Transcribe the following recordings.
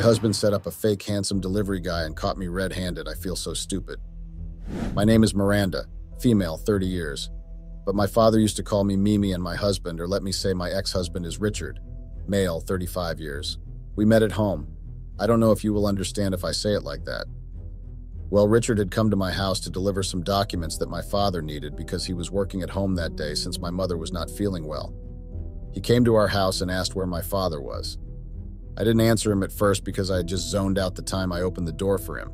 husband set up a fake handsome delivery guy and caught me red-handed. I feel so stupid. My name is Miranda, female, 30 years. But my father used to call me Mimi and my husband, or let me say my ex-husband is Richard, male, 35 years. We met at home. I don't know if you will understand if I say it like that. Well, Richard had come to my house to deliver some documents that my father needed because he was working at home that day since my mother was not feeling well. He came to our house and asked where my father was. I didn't answer him at first because I had just zoned out the time I opened the door for him.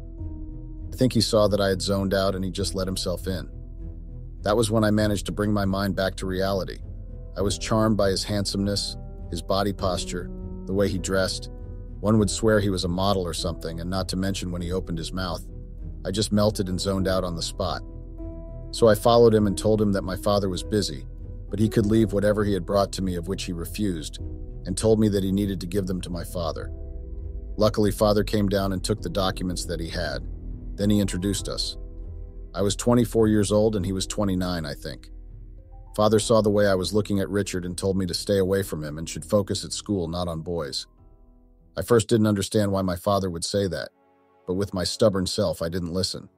I think he saw that I had zoned out and he just let himself in. That was when I managed to bring my mind back to reality. I was charmed by his handsomeness, his body posture, the way he dressed. One would swear he was a model or something, and not to mention when he opened his mouth. I just melted and zoned out on the spot. So I followed him and told him that my father was busy, but he could leave whatever he had brought to me, of which he refused, and told me that he needed to give them to my father. Luckily, father came down and took the documents that he had. Then he introduced us. I was 24 years old and he was 29, I think. Father saw the way I was looking at Richard and told me to stay away from him and should focus at school, not on boys. I first didn't understand why my father would say that, but with my stubborn self, I didn't listen.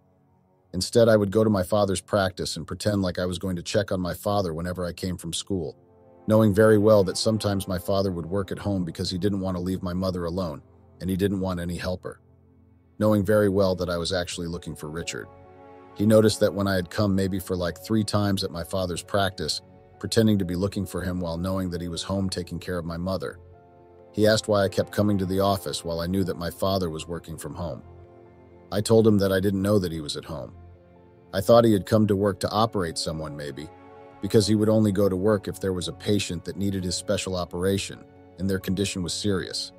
Instead, I would go to my father's practice and pretend like I was going to check on my father whenever I came from school, knowing very well that sometimes my father would work at home because he didn't want to leave my mother alone, and he didn't want any helper. Knowing very well that I was actually looking for Richard. He noticed that when I had come maybe for like 3 times at my father's practice, pretending to be looking for him while knowing that he was home taking care of my mother. He asked why I kept coming to the office while I knew that my father was working from home. I told him that I didn't know that he was at home. I thought he had come to work to operate someone maybe, because he would only go to work if there was a patient that needed his special operation and their condition was serious.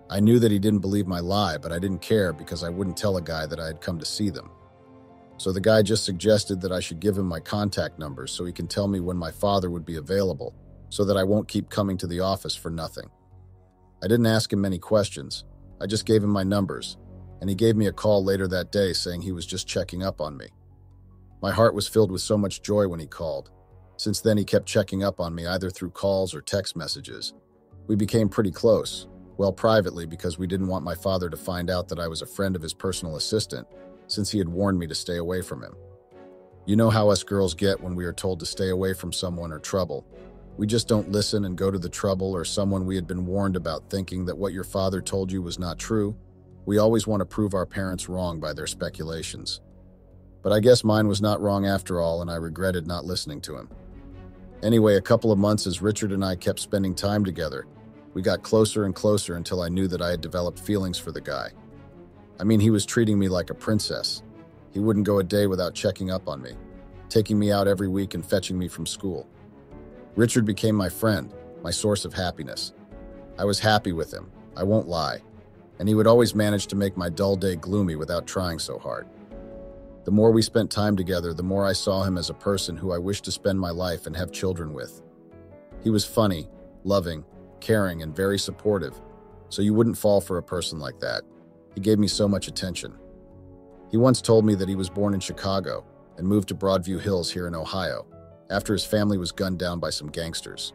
I knew that he didn't believe my lie, but I didn't care because I wouldn't tell a guy that I had come to see them. So the guy just suggested that I should give him my contact numbers so he can tell me when my father would be available, so that I won't keep coming to the office for nothing. I didn't ask him many questions. I just gave him my numbers, and he gave me a call later that day saying he was just checking up on me. My heart was filled with so much joy when he called. Since then, he kept checking up on me either through calls or text messages. We became pretty close, well, privately, because we didn't want my father to find out that I was a friend of his personal assistant, since he had warned me to stay away from him. You know how us girls get when we are told to stay away from someone or trouble. We just don't listen and go to the trouble or someone we had been warned about, thinking that what your father told you was not true. We always want to prove our parents wrong by their speculations. But I guess mine was not wrong after all, and I regretted not listening to him. Anyway, a couple of months as Richard and I kept spending time together, we got closer and closer until I knew that I had developed feelings for the guy. I mean, he was treating me like a princess. He wouldn't go a day without checking up on me, taking me out every week and fetching me from school. Richard became my friend, my source of happiness. I was happy with him, I won't lie, and he would always manage to make my dull day gloomy without trying so hard. The more we spent time together, the more I saw him as a person who I wished to spend my life and have children with. He was funny, loving, caring, and very supportive, so you wouldn't fall for a person like that. He gave me so much attention. He once told me that he was born in Chicago and moved to Broadview Hills here in Ohio after his family was gunned down by some gangsters.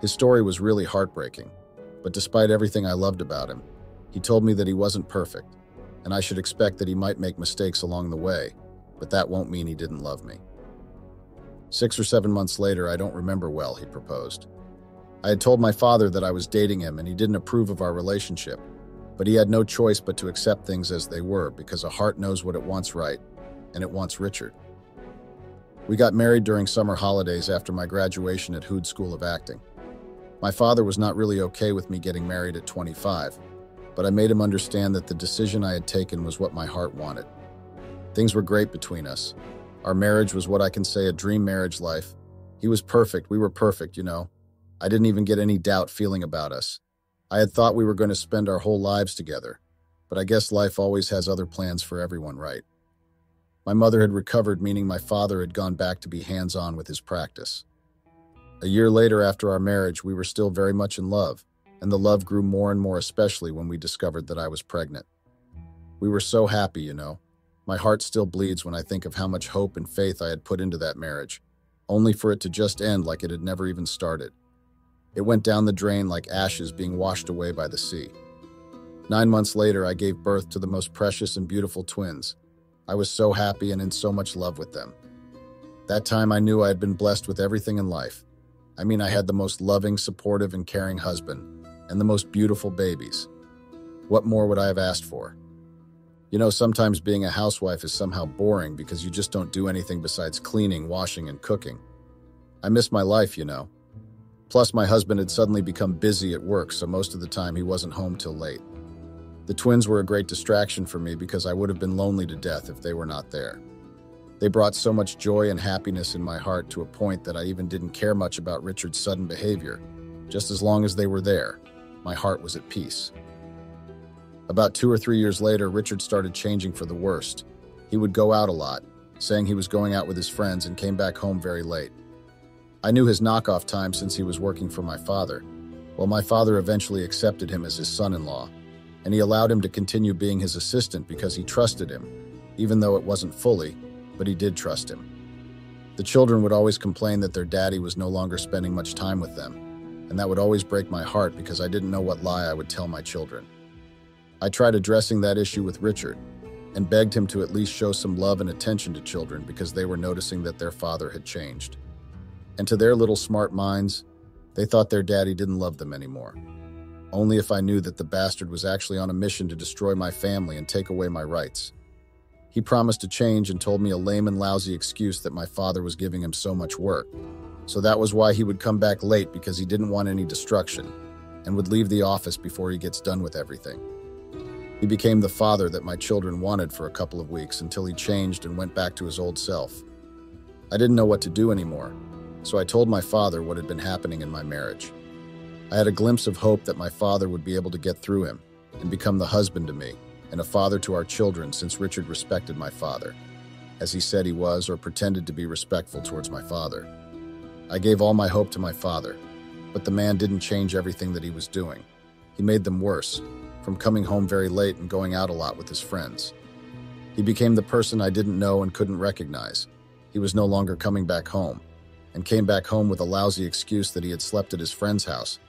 His story was really heartbreaking, but despite everything I loved about him, he told me that he wasn't perfect, and I should expect that he might make mistakes along the way, but that won't mean he didn't love me. 6 or 7 months later, I don't remember well, he proposed. I had told my father that I was dating him and he didn't approve of our relationship, but he had no choice but to accept things as they were because a heart knows what it wants, right? And it wants Richard. We got married during summer holidays after my graduation at Hood School of Acting. My father was not really okay with me getting married at 25, but I made him understand that the decision I had taken was what my heart wanted. Things were great between us. Our marriage was what I can say a dream marriage life. He was perfect, we were perfect, you know. I didn't even get any doubt feeling about us. I had thought we were going to spend our whole lives together, but I guess life always has other plans for everyone, right? My mother had recovered, meaning my father had gone back to be hands-on with his practice. A year later after our marriage, we were still very much in love, and the love grew more and more, especially when we discovered that I was pregnant. We were so happy, you know. My heart still bleeds when I think of how much hope and faith I had put into that marriage, only for it to just end like it had never even started. It went down the drain like ashes being washed away by the sea. 9 months later, I gave birth to the most precious and beautiful twins. I was so happy and in so much love with them. That time I knew I had been blessed with everything in life. I mean, I had the most loving, supportive, and caring husband, and the most beautiful babies. What more would I have asked for? You know, sometimes being a housewife is somehow boring because you just don't do anything besides cleaning, washing, and cooking. I miss my life, you know. Plus, my husband had suddenly become busy at work, so most of the time he wasn't home till late. The twins were a great distraction for me because I would have been lonely to death if they were not there. They brought so much joy and happiness in my heart to a point that I even didn't care much about Richard's sudden behavior. Just as long as they were there, my heart was at peace. About 2 or 3 years later, Richard started changing for the worst. He would go out a lot, saying he was going out with his friends and came back home very late. I knew his knockoff time since he was working for my father. Well, my father eventually accepted him as his son-in-law, and he allowed him to continue being his assistant because he trusted him, even though it wasn't fully, but he did trust him. The children would always complain that their daddy was no longer spending much time with them, and that would always break my heart because I didn't know what lie I would tell my children. I tried addressing that issue with Richard and begged him to at least show some love and attention to children because they were noticing that their father had changed. And to their little smart minds, they thought their daddy didn't love them anymore. Only if I knew that the bastard was actually on a mission to destroy my family and take away my rights. He promised to change and told me a lame and lousy excuse that my father was giving him so much work. So that was why he would come back late, because he didn't want any destruction and would leave the office before he gets done with everything. He became the father that my children wanted for a couple of weeks until he changed and went back to his old self. I didn't know what to do anymore, so I told my father what had been happening in my marriage. I had a glimpse of hope that my father would be able to get through him and become the husband to me and a father to our children, since Richard respected my father, as he said he was, or pretended to be respectful towards my father. I gave all my hope to my father, but the man didn't change everything that he was doing. He made them worse, from coming home very late and going out a lot with his friends. He became the person I didn't know and couldn't recognize. He was no longer coming back home, and came back home with a lousy excuse that he had slept at his friend's house.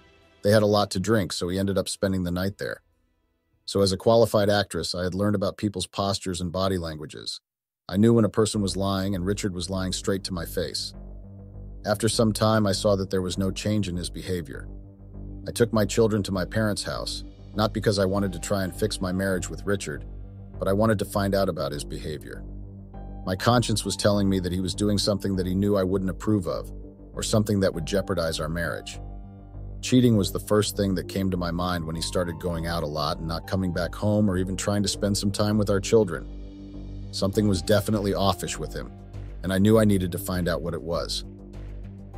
They had a lot to drink, so he ended up spending the night there. So as a qualified actress, I had learned about people's postures and body languages. I knew when a person was lying, and Richard was lying straight to my face. After some time, I saw that there was no change in his behavior. I took my children to my parents' house, not because I wanted to try and fix my marriage with Richard, but I wanted to find out about his behavior. My conscience was telling me that he was doing something that he knew I wouldn't approve of, or something that would jeopardize our marriage. Cheating was the first thing that came to my mind when he started going out a lot and not coming back home or even trying to spend some time with our children. Something was definitely offish with him, and I knew I needed to find out what it was.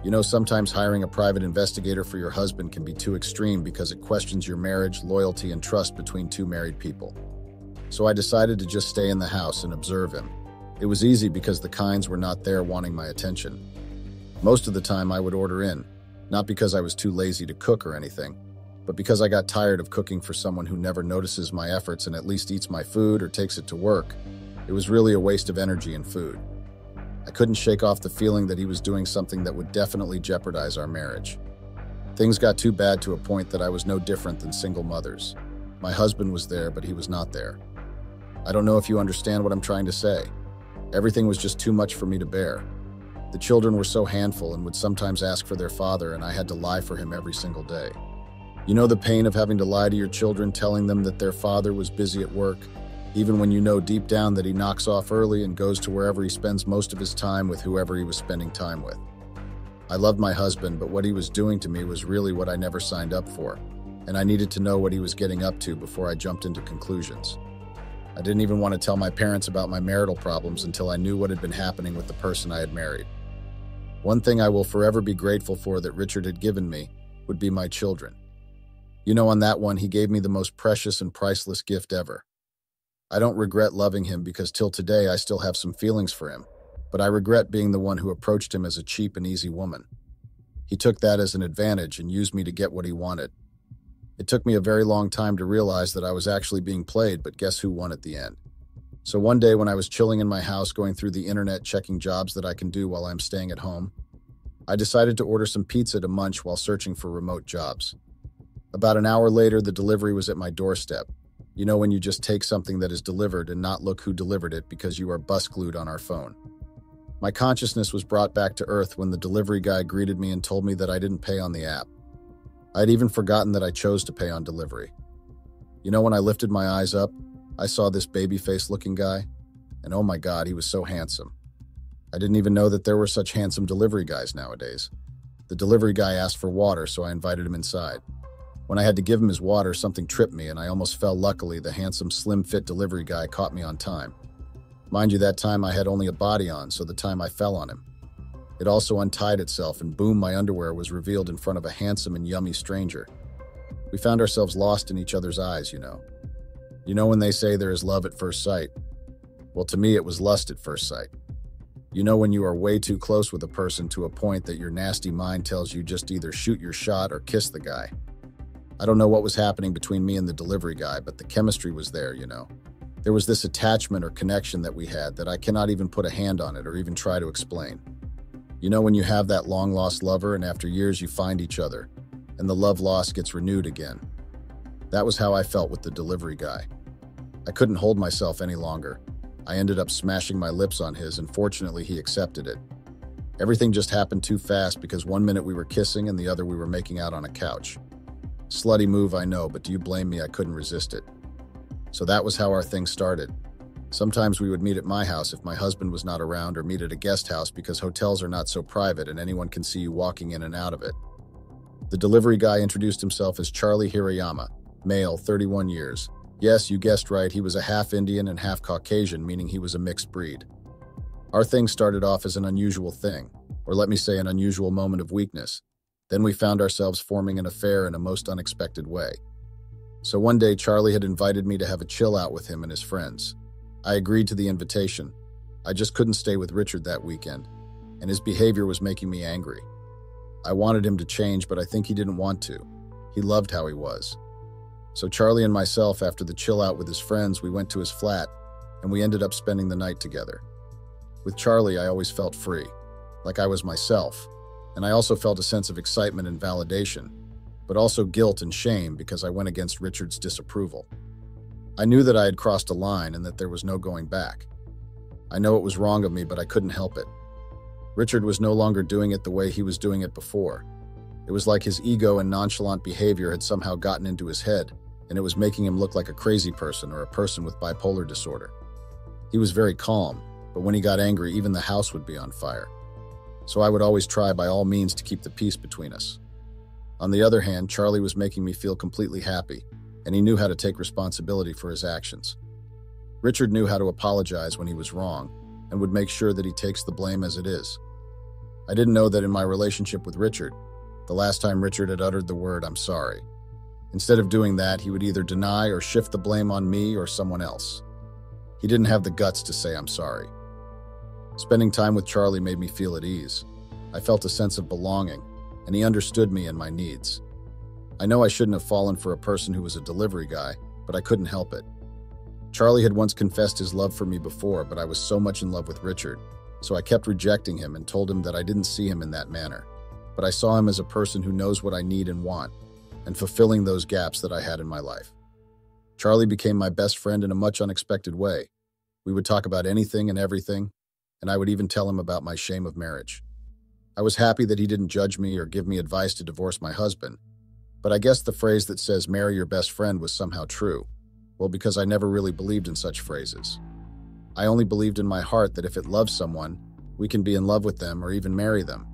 You know, sometimes hiring a private investigator for your husband can be too extreme because it questions your marriage, loyalty, and trust between two married people. So I decided to just stay in the house and observe him. It was easy because the Kinds were not there wanting my attention. Most of the time I would order in, not because I was too lazy to cook or anything, but because I got tired of cooking for someone who never notices my efforts and at least eats my food or takes it to work. It was really a waste of energy and food. I couldn't shake off the feeling that he was doing something that would definitely jeopardize our marriage. Things got too bad to a point that I was no different than single mothers. My husband was there, but he was not there. I don't know if you understand what I'm trying to say. Everything was just too much for me to bear. The children were so handful and would sometimes ask for their father, and I had to lie for him every single day. You know the pain of having to lie to your children, telling them that their father was busy at work, even when you know deep down that he knocks off early and goes to wherever he spends most of his time with whoever he was spending time with. I loved my husband, but what he was doing to me was really what I never signed up for, and I needed to know what he was getting up to before I jumped into conclusions. I didn't even want to tell my parents about my marital problems until I knew what had been happening with the person I had married. One thing I will forever be grateful for that Richard had given me would be my children. You know, on that one, he gave me the most precious and priceless gift ever. I don't regret loving him because till today I still have some feelings for him, but I regret being the one who approached him as a cheap and easy woman. He took that as an advantage and used me to get what he wanted. It took me a very long time to realize that I was actually being played, but guess who won at the end? So one day when I was chilling in my house going through the internet checking jobs that I can do while I'm staying at home, I decided to order some pizza to munch while searching for remote jobs. About an hour later, the delivery was at my doorstep, You know when you just take something that is delivered and not look who delivered it because you are bus glued on our phone. My consciousness was brought back to earth when the delivery guy greeted me and told me that I didn't pay on the app. I had even forgotten that I chose to pay on delivery. You know when I lifted my eyes up, I saw this baby-faced looking guy, and oh my God, he was so handsome. I didn't even know that there were such handsome delivery guys nowadays. The delivery guy asked for water, so I invited him inside. When I had to give him his water, something tripped me and I almost fell. Luckily, the handsome, slim-fit delivery guy caught me on time. Mind you, that time I had only a body on, so the time I fell on him. It also untied itself and boom, my underwear was revealed in front of a handsome and yummy stranger. We found ourselves lost in each other's eyes, you know. You know when they say there is love at first sight? Well, to me, it was lust at first sight. You know when you are way too close with a person to a point that your nasty mind tells you just either shoot your shot or kiss the guy. I don't know what was happening between me and the delivery guy, but the chemistry was there, you know. There was this attachment or connection that we had that I cannot even put a hand on it or even try to explain. You know when you have that long-lost lover and after years you find each other, and the love lost gets renewed again. That was how I felt with the delivery guy. I couldn't hold myself any longer. I ended up smashing my lips on his, and fortunately he accepted it. Everything just happened too fast because one minute we were kissing and the other we were making out on a couch. Slutty move, I know, but do you blame me? I couldn't resist it. So that was how our thing started. Sometimes we would meet at my house if my husband was not around, or meet at a guest house because hotels are not so private and anyone can see you walking in and out of it. The delivery guy introduced himself as Charlie Hirayama, male, 31 years. Yes, you guessed right, he was a half Indian and half Caucasian, meaning he was a mixed breed. Our thing started off as an unusual thing, or let me say an unusual moment of weakness. Then we found ourselves forming an affair in a most unexpected way. So one day, Charlie had invited me to have a chill out with him and his friends. I agreed to the invitation. I just couldn't stay with Richard that weekend, and his behavior was making me angry. I wanted him to change, but I think he didn't want to. He loved how he was. So Charlie and myself, after the chill out with his friends, we went to his flat, and we ended up spending the night together. With Charlie, I always felt free, like I was myself. And I also felt a sense of excitement and validation, but also guilt and shame because I went against Richard's disapproval. I knew that I had crossed a line and that there was no going back. I know it was wrong of me, but I couldn't help it. Richard was no longer doing it the way he was doing it before. It was like his ego and nonchalant behavior had somehow gotten into his head, and it was making him look like a crazy person or a person with bipolar disorder. He was very calm, but when he got angry, even the house would be on fire. So I would always try by all means to keep the peace between us. On the other hand, Charlie was making me feel completely happy, and he knew how to take responsibility for his actions. Richard knew how to apologize when he was wrong, and would make sure that he takes the blame as it is. I didn't know that in my relationship with Richard, the last time Richard had uttered the word, "I'm sorry." Instead of doing that, he would either deny or shift the blame on me or someone else. He didn't have the guts to say, "I'm sorry." Spending time with Charlie made me feel at ease. I felt a sense of belonging, and he understood me and my needs. I know I shouldn't have fallen for a person who was a delivery guy, but I couldn't help it. Charlie had once confessed his love for me before, but I was so much in love with Richard, so I kept rejecting him and told him that I didn't see him in that manner. But I saw him as a person who knows what I need and want, and fulfilling those gaps that I had in my life. Charlie became my best friend in a much unexpected way. We would talk about anything and everything, and I would even tell him about my shame of marriage. I was happy that he didn't judge me or give me advice to divorce my husband, but I guess the phrase that says marry your best friend was somehow true. Well, because I never really believed in such phrases. I only believed in my heart that if it loves someone, we can be in love with them or even marry them.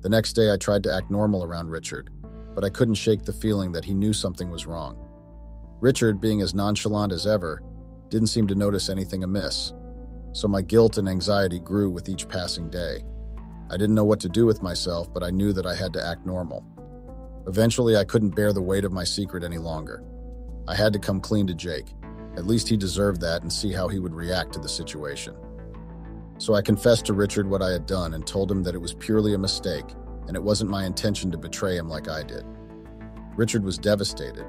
The next day I tried to act normal around Richard, but I couldn't shake the feeling that he knew something was wrong. Richard, being as nonchalant as ever, didn't seem to notice anything amiss. So my guilt and anxiety grew with each passing day. I didn't know what to do with myself, but I knew that I had to act normal. Eventually, I couldn't bear the weight of my secret any longer. I had to come clean to Jake. At least he deserved that, and see how he would react to the situation. So I confessed to Richard what I had done and told him that it was purely a mistake, and it wasn't my intention to betray him like I did. Richard was devastated.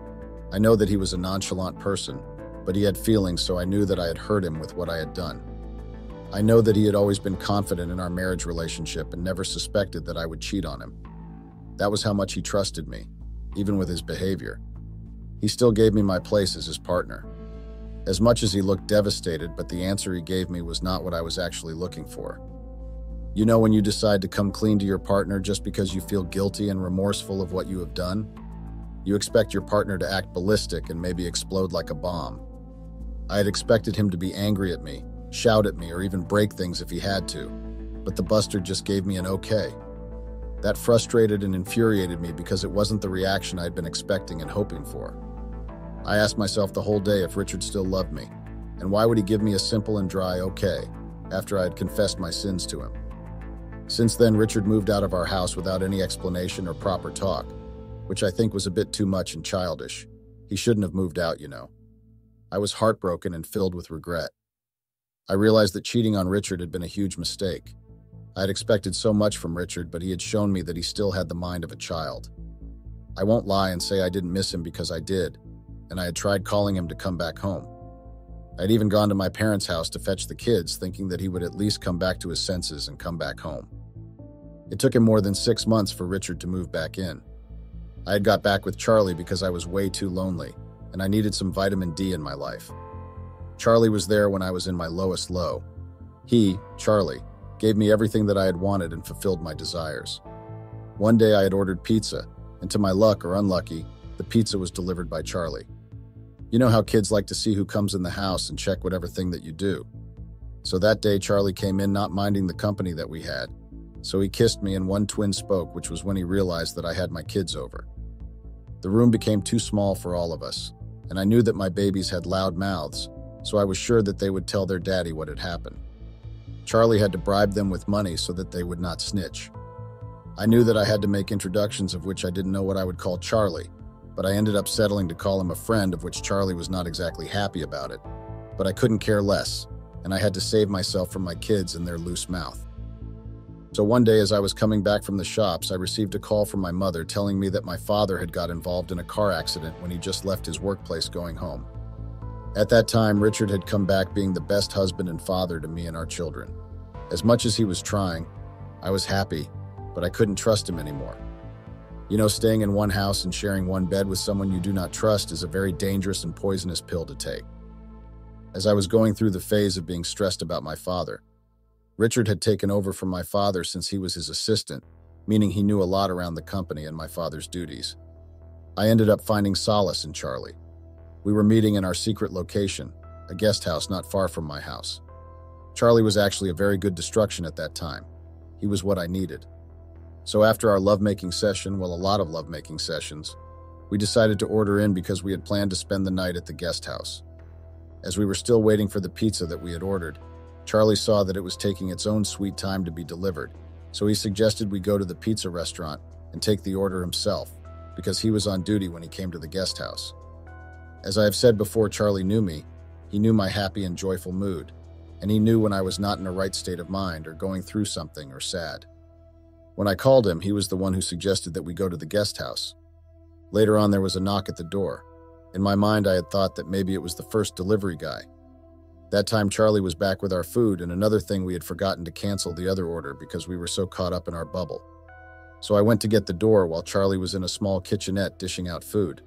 I know that he was a nonchalant person, but he had feelings, so I knew that I had hurt him with what I had done. I know that he had always been confident in our marriage relationship and never suspected that I would cheat on him. That was how much he trusted me, even with his behavior. He still gave me my place as his partner. As much as he looked devastated, but the answer he gave me was not what I was actually looking for. You know when you decide to come clean to your partner just because you feel guilty and remorseful of what you have done? You expect your partner to act ballistic and maybe explode like a bomb. I had expected him to be angry at me, shout at me, or even break things if he had to, but the buster just gave me an okay. That frustrated and infuriated me because it wasn't the reaction I had been expecting and hoping for. I asked myself the whole day if Richard still loved me, and why would he give me a simple and dry okay after I had confessed my sins to him. Since then, Richard moved out of our house without any explanation or proper talk, which I think was a bit too much and childish. He shouldn't have moved out, you know. I was heartbroken and filled with regret. I realized that cheating on Richard had been a huge mistake. I had expected so much from Richard, but he had shown me that he still had the mind of a child. I won't lie and say I didn't miss him because I did, and I had tried calling him to come back home. I'd even gone to my parents' house to fetch the kids, thinking that he would at least come back to his senses and come back home. It took him more than 6 months for Richard to move back in. I had got back with Charlie because I was way too lonely, and I needed some vitamin D in my life. Charlie was there when I was in my lowest low. He, Charlie, gave me everything that I had wanted and fulfilled my desires. One day I had ordered pizza, and to my luck or unlucky, the pizza was delivered by Charlie. You know how kids like to see who comes in the house and check whatever thing that you do. So that day Charlie came in not minding the company that we had. So he kissed me and one twin spoke, which was when he realized that I had my kids over. The room became too small for all of us, and I knew that my babies had loud mouths, so I was sure that they would tell their daddy what had happened. Charlie had to bribe them with money so that they would not snitch. I knew that I had to make introductions of which I didn't know what I would call Charlie, but I ended up settling to call him a friend, of which Charlie was not exactly happy about it. But I couldn't care less, and I had to save myself from my kids and their loose mouth. So one day as I was coming back from the shops, I received a call from my mother telling me that my father had got involved in a car accident when he just left his workplace going home. At that time, Richard had come back being the best husband and father to me and our children. As much as he was trying, I was happy, but I couldn't trust him anymore. You know, staying in one house and sharing one bed with someone you do not trust is a very dangerous and poisonous pill to take. As I was going through the phase of being stressed about my father, Richard had taken over from my father since he was his assistant, meaning he knew a lot around the company and my father's duties. I ended up finding solace in Charlie. We were meeting in our secret location, a guest house not far from my house. Charlie was actually a very good distraction at that time. He was what I needed. So after our lovemaking session, well, a lot of lovemaking sessions, we decided to order in because we had planned to spend the night at the guest house. As we were still waiting for the pizza that we had ordered, Charlie saw that it was taking its own sweet time to be delivered, so he suggested we go to the pizza restaurant and take the order himself, because he was on duty when he came to the guest house. As I have said before, Charlie knew me. He knew my happy and joyful mood, and he knew when I was not in a right state of mind or going through something or sad. When I called him, he was the one who suggested that we go to the guest house. Later on, there was a knock at the door. In my mind, I had thought that maybe it was the first delivery guy. That time, Charlie was back with our food, and another thing, we had forgotten to cancel the other order because we were so caught up in our bubble. So I went to get the door while Charlie was in a small kitchenette dishing out food.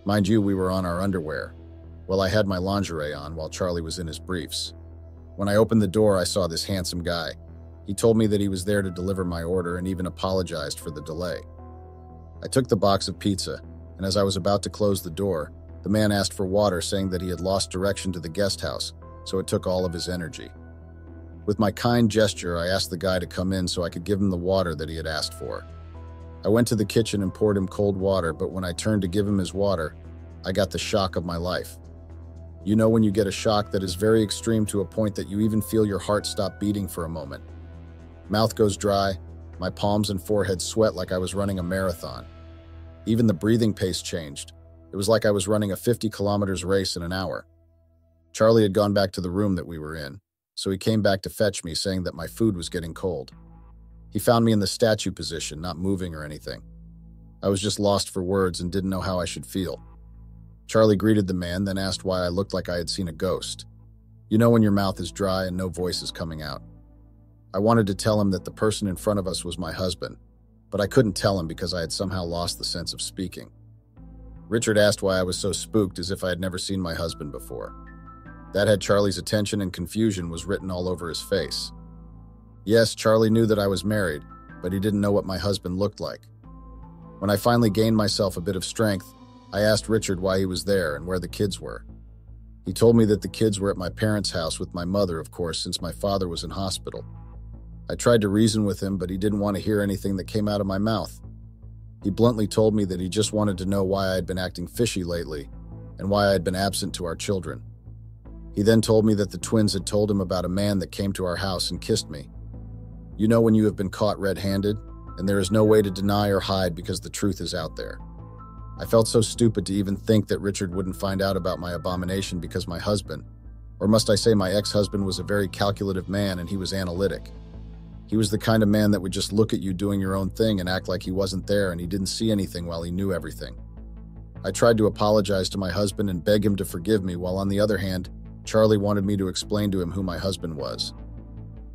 Mind you, we were on our underwear. Well, I had my lingerie on while Charlie was in his briefs. When I opened the door, I saw this handsome guy. He told me that he was there to deliver my order and even apologized for the delay. I took the box of pizza, and as I was about to close the door, the man asked for water, saying that he had lost direction to the guest house, so it took all of his energy. With my kind gesture, I asked the guy to come in so I could give him the water that he had asked for. I went to the kitchen and poured him cold water, but when I turned to give him his water, I got the shock of my life. You know when you get a shock that is very extreme to a point that you even feel your heart stop beating for a moment. Mouth goes dry, my palms and forehead sweat like I was running a marathon. Even the breathing pace changed. It was like I was running a 50 kilometers race in an hour. Charlie had gone back to the room that we were in, so he came back to fetch me, saying that my food was getting cold. He found me in the statue position, not moving or anything. I was just lost for words and didn't know how I should feel. Charlie greeted the man, then asked why I looked like I had seen a ghost. You know when your mouth is dry and no voice is coming out. I wanted to tell him that the person in front of us was my husband, but I couldn't tell him because I had somehow lost the sense of speaking. Richard asked why I was so spooked, as if I had never seen my husband before. That had Charlie's attention, and confusion was written all over his face. Yes, Charlie knew that I was married, but he didn't know what my husband looked like. When I finally gained myself a bit of strength, I asked Richard why he was there and where the kids were. He told me that the kids were at my parents' house with my mother, of course, since my father was in hospital. I tried to reason with him, but he didn't want to hear anything that came out of my mouth. He bluntly told me that he just wanted to know why I had been acting fishy lately and why I had been absent to our children. He then told me that the twins had told him about a man that came to our house and kissed me. You know when you have been caught red-handed, and there is no way to deny or hide because the truth is out there. I felt so stupid to even think that Richard wouldn't find out about my abomination because my husband, or must I say my ex-husband, was a very calculative man, and he was analytic. He was the kind of man that would just look at you doing your own thing and act like he wasn't there and he didn't see anything while he knew everything. I tried to apologize to my husband and beg him to forgive me, while on the other hand, Charlie wanted me to explain to him who my husband was.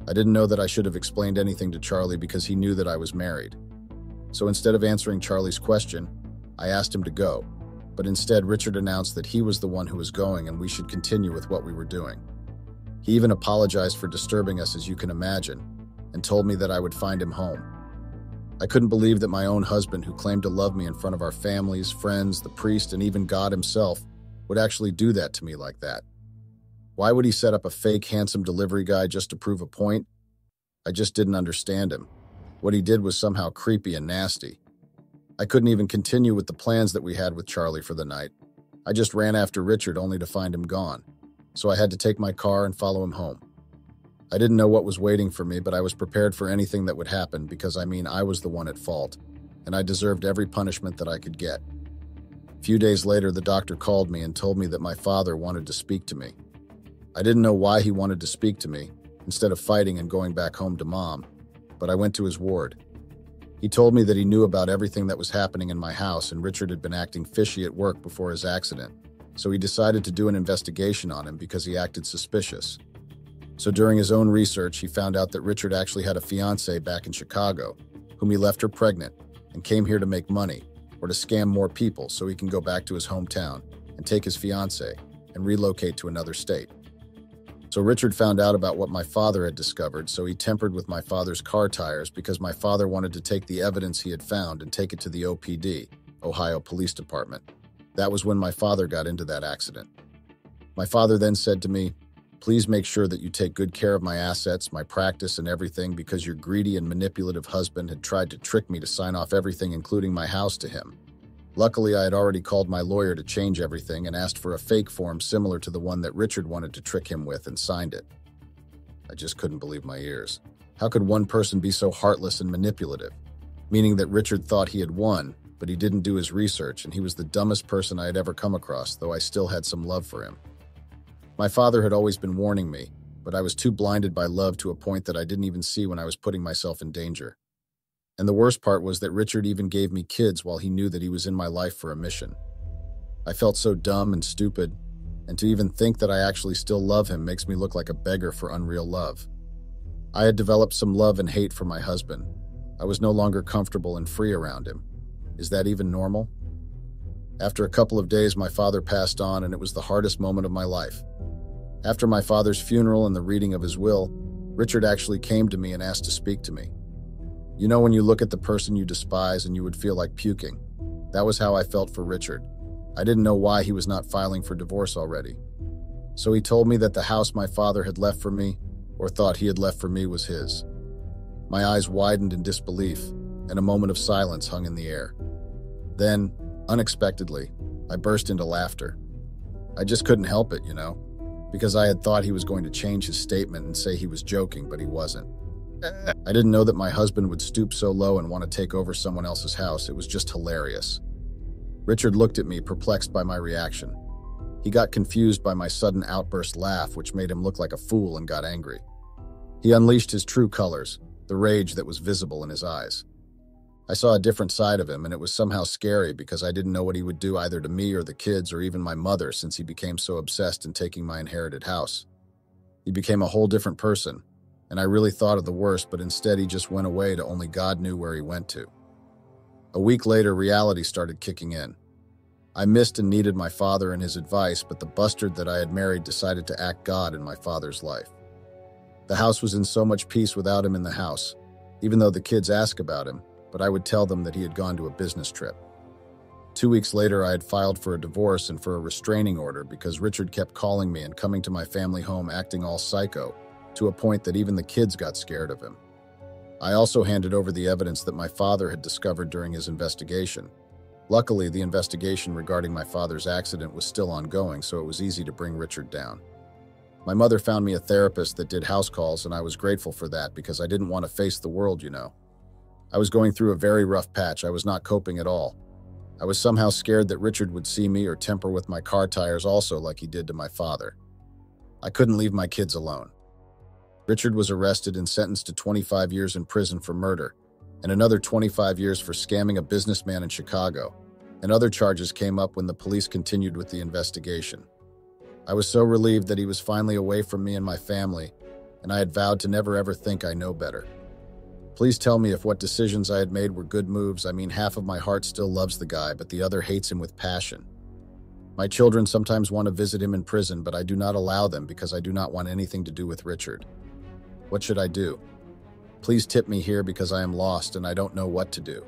I didn't know that I should have explained anything to Charlie because he knew that I was married. So instead of answering Charlie's question, I asked him to go, but instead Richard announced that he was the one who was going and we should continue with what we were doing. He even apologized for disturbing us, as you can imagine, and told me that I would find him home. I couldn't believe that my own husband, who claimed to love me in front of our families, friends, the priest, and even God himself, would actually do that to me like that. Why would he set up a fake handsome delivery guy just to prove a point? I just didn't understand him. What he did was somehow creepy and nasty. I couldn't even continue with the plans that we had with Charlie for the night. I just ran after Richard only to find him gone. So I had to take my car and follow him home. I didn't know what was waiting for me, but I was prepared for anything that would happen because, I was the one at fault, and I deserved every punishment that I could get. A few days later, the doctor called me and told me that my father wanted to speak to me. I didn't know why he wanted to speak to me, instead of fighting and going back home to Mom, but I went to his ward. He told me that he knew about everything that was happening in my house, and Richard had been acting fishy at work before his accident, so he decided to do an investigation on him because he acted suspicious. So during his own research, he found out that Richard actually had a fiancée back in Chicago, whom he left her pregnant, and came here to make money, or to scam more people so he can go back to his hometown and take his fiancée and relocate to another state. So Richard found out about what my father had discovered, so he tempered with my father's car tires because my father wanted to take the evidence he had found and take it to the OPD, Ohio Police Department. That was when my father got into that accident. My father then said to me, "Please make sure that you take good care of my assets, my practice, and everything, because your greedy and manipulative husband had tried to trick me to sign off everything, including my house, to him." Luckily, I had already called my lawyer to change everything and asked for a fake form similar to the one that Richard wanted to trick him with, and signed it. I just couldn't believe my ears. How could one person be so heartless and manipulative? Meaning that Richard thought he had won, but he didn't do his research, and he was the dumbest person I had ever come across, though I still had some love for him. My father had always been warning me, but I was too blinded by love to a point that I didn't even see when I was putting myself in danger. And the worst part was that Richard even gave me kids while he knew that he was in my life for a mission. I felt so dumb and stupid, and to even think that I actually still love him makes me look like a beggar for unreal love. I had developed some love and hate for my husband. I was no longer comfortable and free around him. Is that even normal? After a couple of days, my father passed on, and it was the hardest moment of my life. After my father's funeral and the reading of his will, Richard actually came to me and asked to speak to me. You know when you look at the person you despise and you would feel like puking? That was how I felt for Richard. I didn't know why he was not filing for divorce already. So he told me that the house my father had left for me, or thought he had left for me, was his. My eyes widened in disbelief, and a moment of silence hung in the air. Then, unexpectedly, I burst into laughter. I just couldn't help it, because I had thought he was going to change his statement and say he was joking, but he wasn't. I didn't know that my husband would stoop so low and want to take over someone else's house. It was just hilarious. Richard looked at me, perplexed by my reaction. He got confused by my sudden outburst laugh, which made him look like a fool, and got angry. He unleashed his true colors, the rage that was visible in his eyes. I saw a different side of him, and it was somehow scary because I didn't know what he would do either to me or the kids or even my mother, since he became so obsessed in taking my inherited house. He became a whole different person, and I really thought of the worst, but instead he just went away to only God knew where he went to. A week later, reality started kicking in. I missed and needed my father and his advice, but the bastard that I had married decided to act God in my father's life. The house was in so much peace without him in the house, even though the kids asked about him, but I would tell them that he had gone to a business trip. 2 weeks later, I had filed for a divorce and for a restraining order because Richard kept calling me and coming to my family home acting all psycho, to a point that even the kids got scared of him. I also handed over the evidence that my father had discovered during his investigation. Luckily, the investigation regarding my father's accident was still ongoing, so it was easy to bring Richard down. My mother found me a therapist that did house calls, and I was grateful for that because I didn't want to face the world, you know. I was going through a very rough patch. I was not coping at all. I was somehow scared that Richard would see me or temper with my car tires also like he did to my father. I couldn't leave my kids alone. Richard was arrested and sentenced to 25 years in prison for murder, and another 25 years for scamming a businessman in Chicago, and other charges came up when the police continued with the investigation. I was so relieved that he was finally away from me and my family, and I had vowed to never ever think I know better. Please tell me if what decisions I had made were good moves. I mean, half of my heart still loves the guy, but the other hates him with passion. My children sometimes want to visit him in prison, but I do not allow them because I do not want anything to do with Richard. What should I do? Please tip me here because I am lost and I don't know what to do.